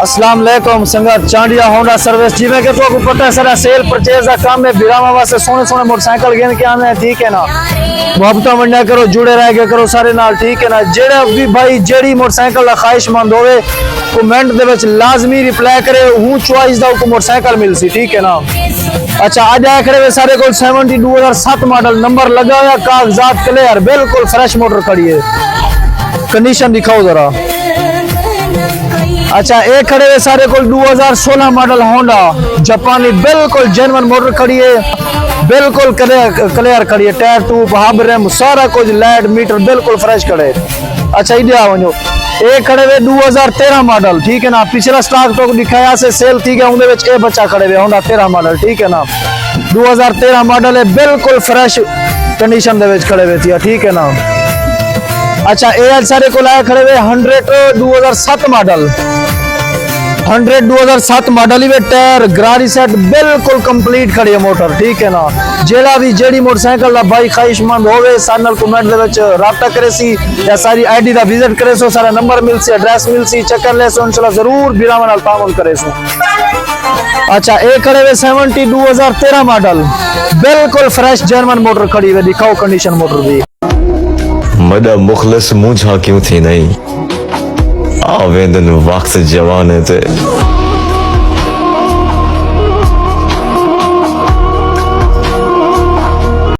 अस्सलाम वालेकुम संगत चांडिया होंडा सर्विस जिमें कि तो पता है सारा सेल परचेज का काम है बिरामा वास्ते सोने सोने मोटरसाइकिल गिन के आने ठीक है ना। मोहब्बत मंडिया करो जुड़े रह के करो सारे नाल ठीक है ना। जेड़ा भी भाई जेड़ी मोटरसाइकिल का ख्वाहिशमंद होवे कमेंट दे विच लाजमी रिप्लाई करे हूं चॉइस दा को मोटरसाइकिल मिलसी ठीक है ना। अच्छा आज आया खड़े वे सारे को 70 2007 मॉडल नंबर लगा हुआ कागजात क्लियर बिल्कुल फ्रेश मोटर खड़ी है कंडीशन दिखाओ जरा। अच्छा एक खड़े हुए सारे को 2016 मॉडल होंडा जापानी बिल्कुल जेन्युइन मोटर खड़ी है बिल्कुल क्लियर खड़ी है टायर ट्यूब हब रैम सारा कुछ लाइट मीटर बिल्कुल फ्रेश खड़े। अच्छा इधर आ वनो एक खड़े हुए 2013 मॉडल ठीक है ना। पिछला स्टॉक तो दिखाया से सेल थी गया उनके विच ए बच्चा खड़े हुए होंडा 13 मॉडल ठीक है ना। 2013 मॉडल है बिल्कुल फ्रेश कंडीशन दे विच खड़े हुए थी ठीक है ना। अच्छा ए सारे को लाए खड़े हुए 100 2007 मॉडल 100 2007 मॉडल ही टायर गाड़ी सेट बिल्कुल कंप्लीट खड़ी है मोटर ठीक है ना। जेड़ा भी जेड़ी मोटरसाइकिल दा भाई ख्वाहिशमंद होवे सानल कमेंट दे विच राब्ता करे सी या सारी आईडी दा विजिट करे सो सारा नंबर मिल सी एड्रेस मिल सी चक्कर ले सो इंशाल्लाह जरूर बिरामा नाल तामुल करे सो। अच्छा एक खड़े हुए 70 2013 मॉडल बिल्कुल फ्रेश जर्मन मोटर खड़ी है दिखाओ कंडीशन मोटर भी मदा मुखलिस मुझा क्यों थी नहीं आवेदन वक्त जवान थे